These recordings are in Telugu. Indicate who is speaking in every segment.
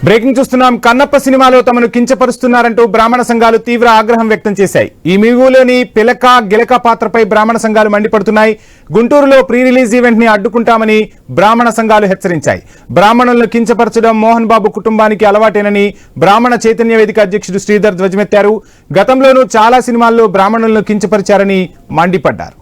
Speaker 1: బ్రేకింగ్ చూస్తున్నాం. కన్నప్ప సినిమాలో తమను కించపరుస్తున్నారంటూ బ్రాహ్మణ సంఘాలు తీవ్ర ఆగ్రహం వ్యక్తం చేశాయి. ఈ మూవీలోని పిలక గిలక పాత్రపై బ్రాహ్మణ సంఘాలు మండిపడుతున్నాయి. గుంటూరులో ప్రీ రిలీజ్ ఈవెంట్ ని అడ్డుకుంటామని బ్రాహ్మణ సంఘాలు హెచ్చరించాయి. బ్రాహ్మణులను కించపరచడం మోహన్ బాబు కుటుంబానికి అలవాటేనని బ్రాహ్మణ చైతన్య వేదిక అధ్యక్షుడు శ్రీధర్ ధ్వజమెత్తారు. గతంలోనూ చాలా సినిమాల్లో బ్రాహ్మణులను కించపరిచారని మండిపడ్డారు.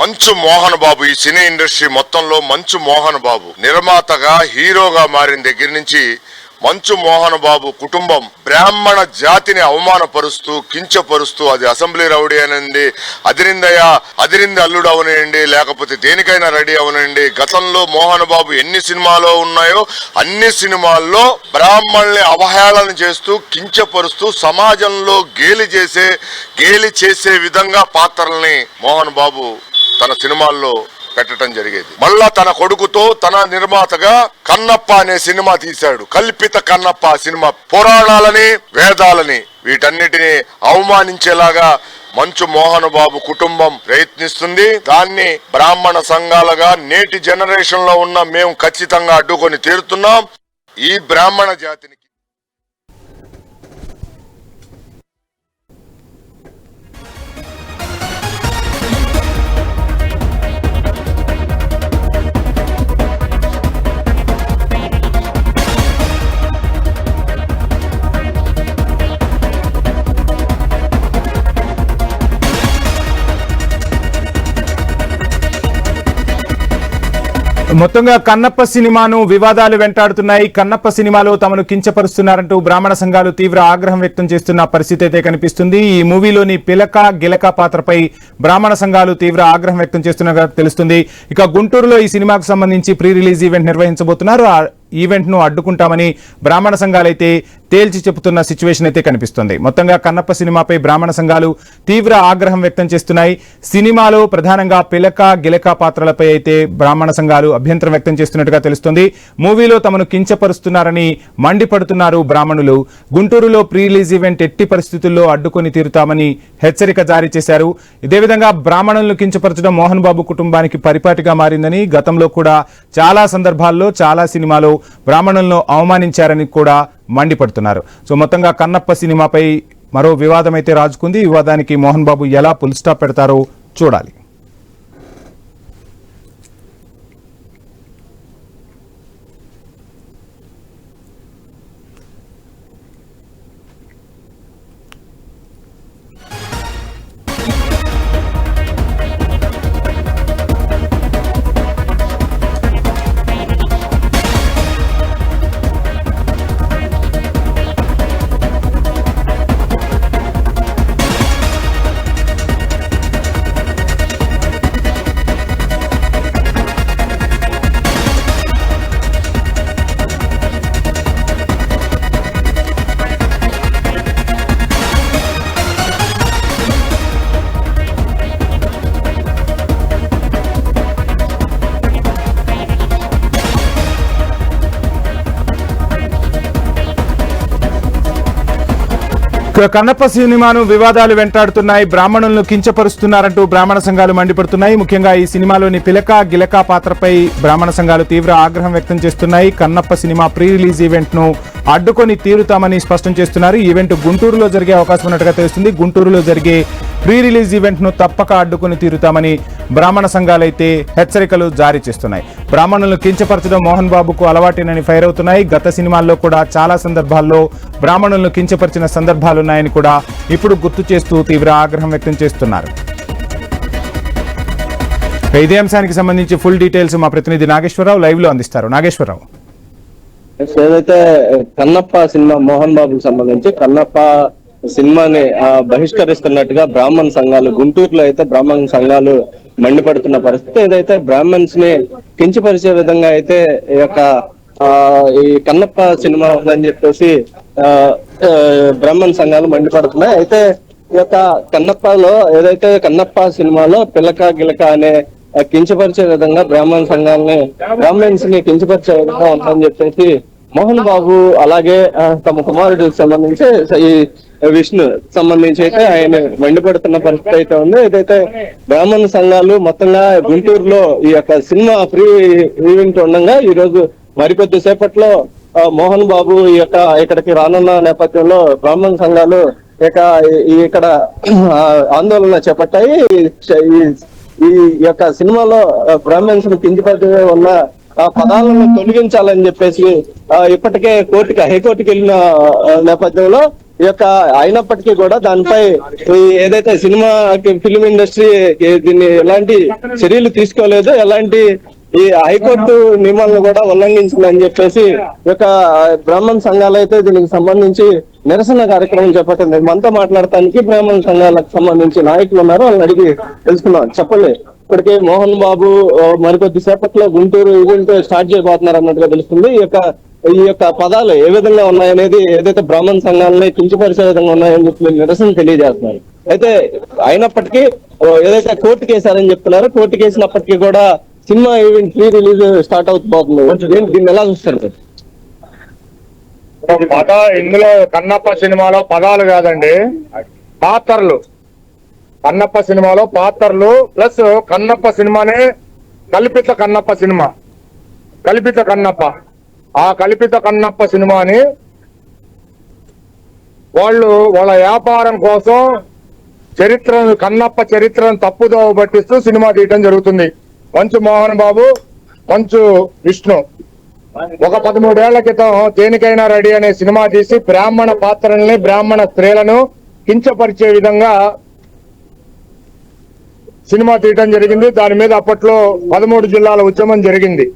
Speaker 2: మంచు మోహన్ బాబు ఈ సినీ ఇండస్ట్రీ మొత్తంలో మంచు మోహన్ బాబు నిర్మాతగా హీరోగా మారిన దగ్గర నుంచి మంచు మోహన్ బాబు కుటుంబం బ్రాహ్మణ జాతిని అవమానపరుస్తూ కించపరుస్తూ అది అసెంబ్లీ రౌడీ అనండి, అదిరింది అల్లుడు అవనండి, లేకపోతే దేనికైనా రెడీ అవనండి. గతంలో మోహన్ బాబు ఎన్ని సినిమాలో ఉన్నాయో అన్ని సినిమాల్లో బ్రాహ్మణుల్ని అవహేళన చేస్తూ కించపరుస్తూ సమాజంలో గేలి చేసే విధంగా పాత్రల్ని మోహన్ బాబు తన సినిమాల్లో పెట్టడం జరిగేది. మళ్ళా తన కొడుకుతో తన నిర్మాతగా కన్నప్ప అనే సినిమా తీశాడు. కల్పిత కన్నప్ప సినిమా పురాణాలని వేదాలని వీటన్నిటిని అవమానించేలాగా మంచు మోహన్ బాబు కుటుంబం ప్రయత్నిస్తుంది. దాన్ని బ్రాహ్మణ సంఘాలుగా నేటి జనరేషన్ లో ఉన్న మేము ఖచ్చితంగా అడ్డుకొని తీరుతున్నాం. ఈ బ్రాహ్మణ జాతిని
Speaker 1: మొత్తంగా కన్నప్ప సినిమాను వివాదాలు వెంటాడుతున్నాయి. కన్నప్ప సినిమాలో తమను కించపరుస్తున్నారంటూ బ్రాహ్మణ సంఘాలు తీవ్ర ఆగ్రహం వ్యక్తం చేస్తున్న పరిస్థితి అయితే కనిపిస్తుంది. ఈ మూవీలోని పిలక గిలక పాత్రపై బ్రాహ్మణ సంఘాలు తీవ్ర ఆగ్రహం వ్యక్తం చేస్తున్నగా తెలుస్తుంది. ఇక గుంటూరులో ఈ సినిమాకు సంబంధించి ప్రీ రిలీజ్ ఈవెంట్ నిర్వహించబోతున్నారు. ఈవెంట్ ను అడ్డుకుంటామని బ్రాహ్మణ సంఘాలైతే తేల్చి చెబుతున్న సిచ్యువేషన్ అయితే కనిపిస్తుంది. మొత్తంగా కన్నప్ప సినిమాపై బ్రాహ్మణ సంఘాలు తీవ్ర ఆగ్రహం వ్యక్తం చేస్తున్నాయి. సినిమాలో ప్రధానంగా పిలక గిలక పాత్రలపై అయితే బ్రాహ్మణ సంఘాలు అభ్యంతరం వ్యక్తం చేస్తున్నట్టుగా తెలుస్తుంది. మూవీలో తమను కించపరుస్తున్నారని మండిపడుతున్నారు బ్రాహ్మణులు. గుంటూరులో ప్రీ రిలీజ్ ఈవెంట్ ఎట్టి పరిస్థితుల్లో అడ్డుకొని తీరుతామని హెచ్చరిక జారీ చేశారు. ఇదే విధంగా బ్రాహ్మణులను కించపరచడం మోహన్ బాబు కుటుంబానికి పరిపాటిగా మారిందని, గతంలో కూడా చాలా సందర్భాల్లో చాలా సినిమాలో బ్రాహ్మణులను అవమానించారని కూడా మండిపడుతున్నారు. సో మొత్తంగా కన్నప్ప సినిమాపై మరో వివాదం అయితే రాజుకుంది. ఈ వివాదానికి మోహన్ బాబు ఎలా ఫుల్ స్టాప్ పెడతారో చూడాలి. కన్నప్ప సినిమాను వివాదాలు వెంటాడుతున్నాయి. బ్రాహ్మణులను కించపరుస్తున్నారంటూ బ్రాహ్మణ సంఘాలు మండిపడుతున్నాయి. ముఖ్యంగా ఈ సినిమాలోని పిలక గిలక పాత్రపై బ్రాహ్మణ సంఘాలు తీవ్ర ఆగ్రహం వ్యక్తం చేస్తున్నాయి. Kannappa cinema pre release event ను అడ్డుకొని తీరుతామని స్పష్టం చేస్తున్నారు. ఈవెంట్ గుంటూరులో జరిగే అవకాశం ఉన్నట్టుగా తెలుస్తుంది. గుంటూరులో జరిగే ప్రీ రిలీజ్ ఈవెంట్ ను తప్పక అడ్డుకొని తీరుతామని బ్రాహ్మణ సంఘాలైతే హెచ్చరికలు జారీ చేస్తున్నాయి. బ్రాహ్మణులను కించపరచడం మోహన్ బాబుకు అలవాటేనని ఫైర్ అవుతున్నాయి. గత సినిమాల్లో కూడా చాలా సందర్భాల్లో బ్రాహ్మణులను కించపరిచిన సందర్భాలున్నాయని కూడా ఇప్పుడు గుర్తు చేస్తూ తీవ్ర ఆగ్రహం వ్యక్తం చేస్తున్నారు. ఇదే అంశానికి సంబంధించి ఫుల్ డీటెయిల్స్ మా ప్రతినిధి నాగేశ్వరరావు లైవ్ లో అందిస్తారు. నాగేశ్వరరావు,
Speaker 3: ఏదైతే కన్నప్ప సినిమా మోహన్ బాబుకి సంబంధించి కన్నప్ప సినిమాని బహిష్కరిస్తున్నట్టుగా బ్రాహ్మణ సంఘాలు గుంటూరులో అయితే బ్రాహ్మణ సంఘాలు మండిపడుతున్న పరిస్థితి. ఏదైతే బ్రాహ్మణ్స్ ని కించపరిచే విధంగా అయితే ఈ యొక్క ఈ కన్నప్ప సినిమా ఉందని చెప్పేసి బ్రాహ్మణ సంఘాలు మండిపడుతున్నాయి. అయితే ఈ యొక్క కన్నప్పలో ఏదైతే కన్నప్ప సినిమాలో పిలక గిలక అనే కించపరిచే విధంగా బ్రాహ్మణ్స్ ని కించపరిచే విధంగా ఉందని చెప్పేసి మోహన్ బాబు అలాగే తమ కుమారుడికి సంబంధించి ఈ విష్ణు సంబంధించి అయితే ఆయన మండిపడుతున్న పరిస్థితి అయితే ఉంది. ఏదైతే బ్రాహ్మణ సంఘాలు మొత్తంగా గుంటూరులో ఈ యొక్క సినిమా ఫ్రీ ఈవెంట్ ఉండగా ఈ రోజు మరికొద్ది సేపట్లో మోహన్ బాబు ఇక్కడికి రానున్న నేపథ్యంలో బ్రాహ్మణ సంఘాలు ఇక్కడ ఆందోళన చేపట్టాయి. ఈ యొక్క సినిమాలో బ్రాహ్మణ్స్ కిందిపడి ఉన్న పదాలను తొలగించాలని చెప్పేసి ఇప్పటికే హైకోర్టుకి వెళ్ళిన నేపథ్యంలో అయినప్పటికీ కూడా దానిపై ఏదైతే ఫిల్మ్ ఇండస్ట్రీ దీన్ని ఎలాంటి చర్యలు తీసుకోలేదు, ఎలాంటి ఈ హైకోర్టు నియమాలను కూడా ఉల్లంఘించిందని చెప్పేసి బ్రాహ్మణ సంఘాలు అయితే దీనికి సంబంధించి నిరసన కార్యక్రమం చేపట్టింది. మనతో మాట్లాడటానికి బ్రాహ్మణ సంఘాలకు సంబంధించి నాయకులు ఉన్నారు, వాళ్ళని అడిగి తెలుసుకున్నాం. చెప్పండి, ఇప్పటికే మోహన్ బాబు మరికొద్ది సేపట్లో గుంటూరు ఈవెంట్ స్టార్ట్ చేయబోతున్నారు అన్నట్టుగా తెలుస్తుంది. ఈ యొక్క పదాలు ఏ విధంగా ఉన్నాయనేది, ఏదైతే బ్రాహ్మణ సంఘాలని కించపరిచే విధంగా ఉన్నాయని చెప్పి నిరసన తెలియజేస్తున్నారు. అయితే అయినప్పటికీ ఏదైతే కోర్టు కేసారని చెప్తున్నారు, కోర్టు కేసినప్పటికీ కూడా cinema event free release start అవుతుంది. దీన్ని ఎలా చూస్తారు?
Speaker 4: ఇందులో కన్నప్ప సినిమాలో పదాలు కాదండి, పాత్రలు. కన్నప్ప సినిమాలో పాత్రలు ప్లస్ కన్నప్ప సినిమానే కల్పిత కన్నప్ప సినిమా. కల్పిత కన్నప్ప, ఆ కల్పిత కన్నప్ప సినిమాని వాళ్ళ వ్యాపారం కోసం కన్నప్ప చరిత్రను తప్పుదోవ పట్టిస్తూ సినిమా తీయటం జరుగుతుంది. మంచు మోహన్ బాబు, మంచు విష్ణు ఒక 13 ఏళ్ల క్రితం దేనికైనా రెడీ అనే సినిమా తీసి బ్రాహ్మణ పాత్రల్ని, బ్రాహ్మణ స్త్రీలను కించపరిచే విధంగా సినిమా తీయటం జరిగింది. దాని మీద అప్పట్లో 13 జిల్లాల ఉద్యమం జరిగింది.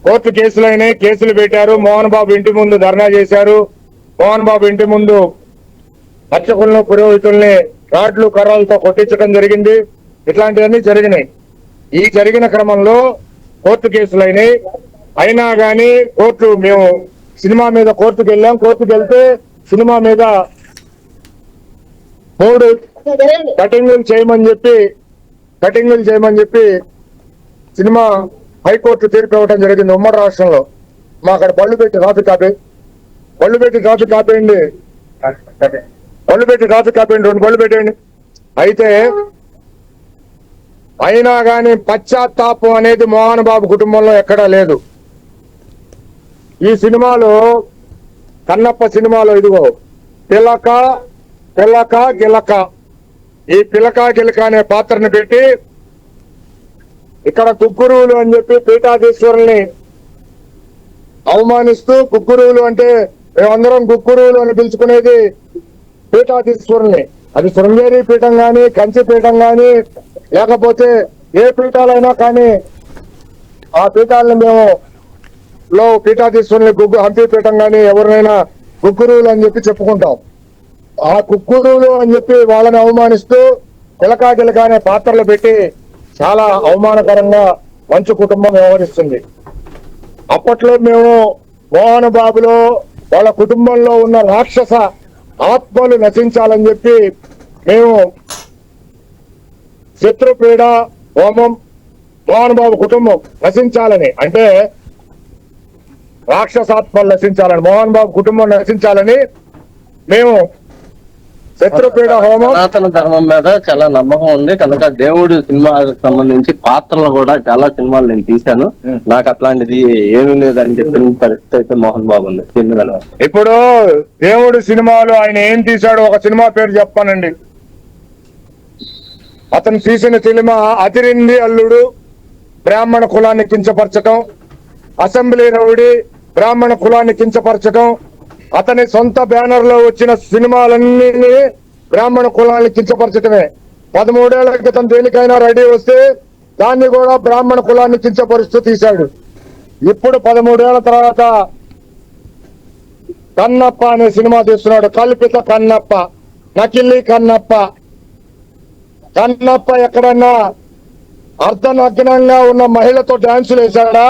Speaker 4: కోర్టు కేసులైనాయి, కేసులు పెట్టారు. మోహన్ బాబు ఇంటి ముందు ధర్నా చేశారు. మోహన్ బాబు ఇంటి ముందు అర్చకులను, పురోహితుల్ని రాడ్లు, కర్రలతో కొట్టించడం జరిగింది. ఇట్లాంటివన్నీ జరిగినాయి. ఈ జరిగిన క్రమంలో కోర్టు కేసులైనాయి. అయినా కానీ మేము సినిమా మీద కోర్టుకు వెళ్ళాం. కోర్టుకు వెళ్తే సినిమా మీద 3 కటింగులు చేయమని చెప్పి సినిమా హైకోర్టు తీర్పు ఇవ్వడం జరిగింది ఉమ్మడి రాష్ట్రంలో. మా అక్కడ బళ్ళు పెట్టి ట్రాఫిక్ ఆపేయండి, 2 బళ్ళు పెట్టేయండి. అయితే అయినా కానీ పశ్చాత్తాపం అనేది మోహన్ బాబు కుటుంబంలో ఎక్కడా లేదు. ఈ సినిమాలో, కన్నప్ప సినిమాలో ఇదిగో పిలక గిలక, ఈ పిలక గిలక అనే పాత్రను పెట్టి ఇక్కడ కుక్కురువులు అని చెప్పి పీఠాధీశ్వరుల్ని అవమానిస్తూ, కుక్కురువులు అంటే మేమందరం కుక్కురువులు అని పిలుచుకునేది పీఠాధీశ్వరుల్ని. అది శృంగేరి పీఠం గాని, కంచి పీఠం గాని, లేకపోతే ఏ పీఠాలైనా కానీ ఆ పీఠాలను మేము పీఠాధీశ్వరుల్ని హంపి పీఠం గాని ఎవరినైనా కుక్కురువులు అని చెప్పి చెప్పుకుంటాం. ఆ కుక్కురువులు అని చెప్పి వాళ్ళని అవమానిస్తూ గిలకా అనే పాత్రలు పెట్టి చాలా అవమానకరంగా మంచు కుటుంబం వ్యవహరిస్తుంది. అప్పట్లో మేము మోహన్ బాబులో వాళ్ళ కుటుంబంలో ఉన్న రాక్షస ఆత్మలు నశించాలని చెప్పి మేము శత్రుపీడ హోమం, మోహన్ బాబు కుటుంబం నశించాలని, అంటే రాక్షసాత్మలు నశించాలని, మోహన్ బాబు కుటుంబం నశించాలని మేము శత్రుపీడ హోమం.
Speaker 3: సనాతన ధర్మం మీద చాలా నమ్మకం ఉంది కనుక దేవుడు సినిమాకి సంబంధించి పాత్రలు కూడా చాలా సినిమాలు నేను తీశాను, నాకు అట్లాంటిది ఏమీ లేదని చెప్పిన పరిస్థితి అయితే మోహన్ బాబు ఉంది.
Speaker 4: ఇప్పుడు దేవుడు సినిమాలు ఆయన ఏం తీశాడు, ఒక సినిమా పేరు చెప్పానండి. అతను తీసిన సినిమా అతిరింది అల్లుడు, బ్రాహ్మణ కులాన్ని కించపరచటం. అసెంబ్లీ రౌడీ, బ్రాహ్మణ కులాన్ని కించపరచటం. అతని సొంత బ్యానర్ లో వచ్చిన సినిమాలన్నీ బ్రాహ్మణ కులాన్ని కించపరచటమే. 13 ఏళ్ల క్రితం దేనికైనా రెడీ వస్తే దాన్ని కూడా బ్రాహ్మణ కులాన్ని కించపరుస్తూ తీశాడు. ఇప్పుడు 13 ఏళ్ల తర్వాత కన్నప్ప అనే సినిమా తీస్తున్నాడు. కల్పిత కన్నప్ప, నకిలీ కన్నప్ప. కన్నప్ప ఎక్కడన్నా అర్ధనగ్నంగా ఉన్న మహిళతో డాన్సులు వేశాడా?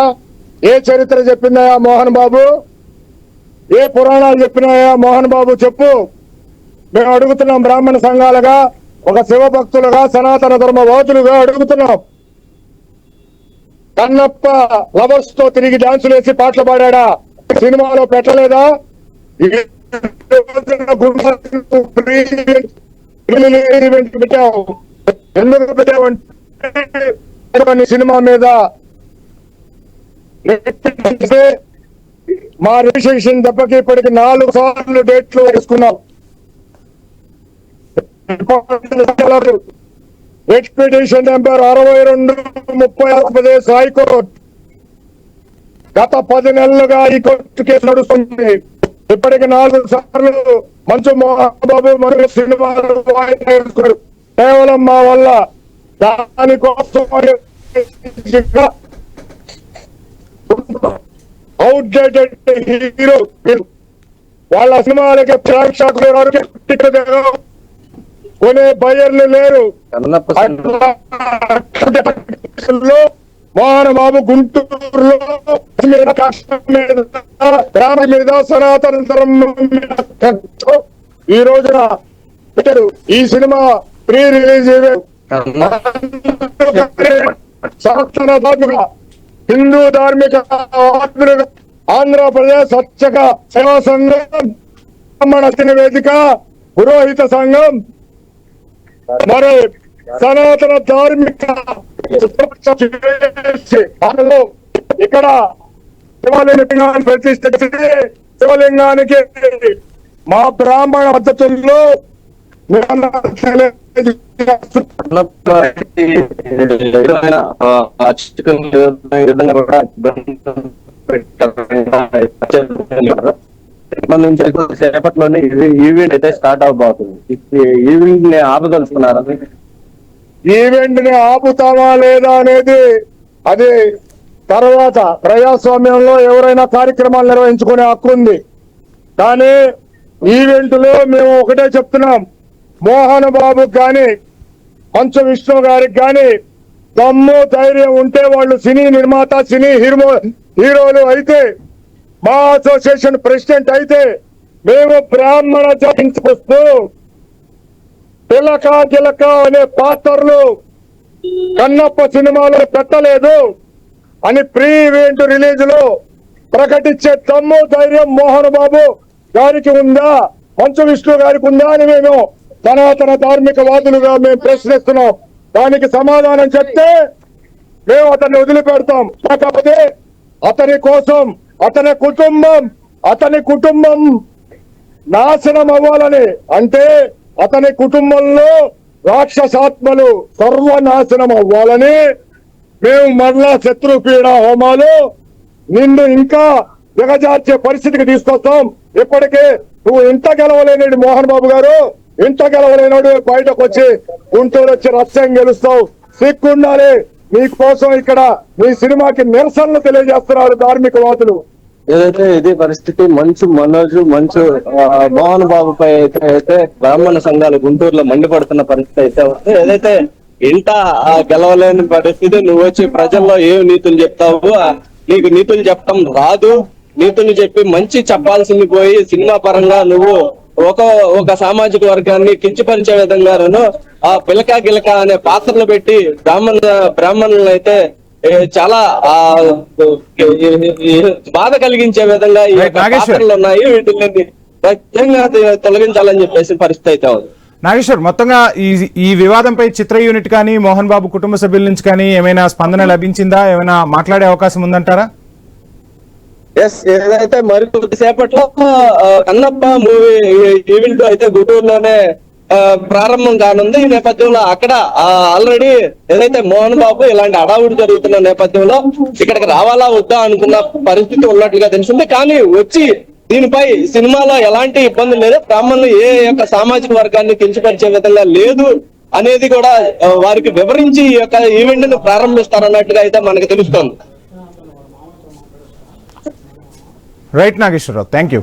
Speaker 4: ఏ చరిత్ర చెప్పిందయా మోహన్ బాబు? ఏ పురాణాలు చెప్పినాయా మోహన్ బాబు? చెప్పు. మేము అడుగుతున్నాం బ్రాహ్మణ సంఘాలుగా, ఒక శివ భక్తులుగా సనాతన ధర్మవాదులుగా అడుగుతున్నాం. కన్నప్ప లవర్స్ తో తిరిగి డాన్సులు వేసి పాటలు పాడా, సినిమాలో పెట్టలేదా? పెట్టావు. ఎందుకు పెట్టావంటే సినిమా మీద మా రిజిస్ట్రేషన్ దెబ్బకి ఇప్పటికి 4 సార్లు డేట్లు వేసుకున్నాం. ఎక్స్పెడిషన్ నెంబర్ 62/30 ఆంధ్రప్రదేశ్ హైకోర్టు గత 10 నెలలుగా ఈ కోర్టు కేసు నడుస్తుంది. ఇప్పటికి 4 సార్లు మంచు మోహన్ బాబు మరియు సినిమాలు వాయిదా వేసుకున్నారు. కేవలం మా వల్ల. దానికోసం అవుట్డేటెడ్ హీరో వాళ్ళ సినిమాలకి ప్రేక్షకులు కొనే బయర్లు లేరు. మోహన్ బాబు గుంటూరులో మీద సనాతన ఈ రోజున ఈ సినిమా ప్రీ రిలీజ్ హిందూ ధార్మిక ఆంధ్రప్రదేశ్ స్వచ్ఛక సేవా సంఘం, బ్రాహ్మణ వేదిక, పురోహిత సంఘం మరి సనాతన ధార్మిక ఇక్కడ శివలింగాన్ని ప్రతిష్ఠ చేసి శివలింగానికి మా బ్రాహ్మణ పద్ధతుల్లో
Speaker 3: సేపట్లోనే ఈవెంట్ అయితే స్టార్ట్ అవబోతుంది. ఈవెంట్ ని ఆపదలుచుకున్నారా?
Speaker 4: ఈవెంట్ ని ఆపుతామా లేదా అనేది అది తర్వాత. ప్రజాస్వామ్యంలో ఎవరైనా కార్యక్రమాలు నిర్వహించుకునే హక్కు ఉంది. కానీ ఈవెంట్ లో మేము ఒకటే చెప్తున్నాం, మోహన్ బాబు కానీ మంచు విష్ణు గారికి కానీ దమ్ము ధైర్యం ఉంటే వాళ్ళు సినీ నిర్మాత, సినీ హీరోలు అయితే, మా అసోసియేషన్ ప్రెసిడెంట్ అయితే మేము బ్రాహ్మణ జాతిస్తూ పిలక గిలక అనే పాత్రలు కన్నప్ప సినిమాలో పెట్టలేదు అని ప్రీ ఈవెంట్ రిలీజ్ లో ప్రకటించే దమ్ము ధైర్యం మోహన్ బాబు గారికి ఉందా, మంచు విష్ణు గారికి ఉందా అని మేము సనాతన ధార్మిక వాదులుగా మేము ప్రశ్నిస్తున్నాం. దానికి సమాధానం చెప్తే మేము అతన్ని వదిలిపెడతాం. కాకపోతే అతని కోసం అతని కుటుంబం నాశనం అవ్వాలని, అంటే అతని కుటుంబంలో రాక్షసాత్మలు సర్వనాశనం అవ్వాలని మేము మరలా శత్రుపీడ హోమాలు నిన్ను ఇంకా దిగజార్చే పరిస్థితికి తీసుకొస్తాం. ఇప్పటికే నువ్వు ఇంత గెలవలేనాడు మోహన్ బాబు గారు, ఇంత గెలవలేనాడు బయటకు వచ్చి గుంటూరు వచ్చి రస్యం గెలుస్తావు. సిగ్గుండాలి నీకోసం. ఇక్కడ నీ సినిమాకి నిరసనలు తెలియజేస్తున్నారు ధార్మికవాదులు.
Speaker 3: ఏదైతే ఇది పరిస్థితి మంచు మోహన్ బాబు పై అయితే బ్రాహ్మణ సంఘాలు గుంటూరులో మండిపడుతున్న పరిస్థితి అయితే ఉంది. ఏదైతే ఇంట గెలవలేని పరిస్థితి, నువ్వు వచ్చి ప్రజల్లో ఏం నీతులు చెప్తావు? నీకు నీతులు చెప్పడం రాదు. నీతులు చెప్పి మంచి చెప్పాల్సింది పోయి సినిమా పరంగా నువ్వు ఒక సామాజిక వర్గాన్ని కించపరిచే విధంగాను ఆ పిలక గిలక అనే పాత్రలు పెట్టి బ్రాహ్మణులను అయితే చాలా బాధ కలిగించే విధంగా ఈ పాత్రలు ఉన్నాయి. వీటిని ప్రత్యేకంగా తొలగించాలని చెప్పేసి పరిస్థితి అయితే ఉంది.
Speaker 1: నాగేశ్వర్, మొత్తంగా ఈ వివాదంపై చిత్ర యూనిట్ కానీ మోహన్ బాబు కుటుంబ సభ్యుల నుంచి కానీ ఏమైనా స్పందన లభించిందా? ఏమైనా మాట్లాడే అవకాశం ఉందంటారా?
Speaker 3: ఏదైతే మరి కొద్దిసేపట్లో కన్నప్ప మూవీ ఈవెంట్ అయితే గుంటూరులోనే ప్రారంభం కానుంది. ఈ నేపథ్యంలో అక్కడ ఆల్రెడీ ఏదైతే మోహన్ బాబు ఇలాంటి అడావుడి జరుగుతున్న నేపథ్యంలో ఇక్కడికి రావాలా వద్దా అనుకున్న పరిస్థితి ఉన్నట్లుగా తెలిసింది. కానీ వచ్చి దీనిపై సినిమాలో ఎలాంటి ఇబ్బంది లేదు, బ్రాహ్మణులు ఏ యొక్క సామాజిక వర్గాన్ని కించపరిచే విధంగా లేదు అనేది కూడా వారికి వివరించి ఈ యొక్క ఈవెంట్ ను ప్రారంభిస్తారన్నట్టుగా అయితే మనకు తెలుస్తోంది.
Speaker 1: Right Nageswara Rao, thank you.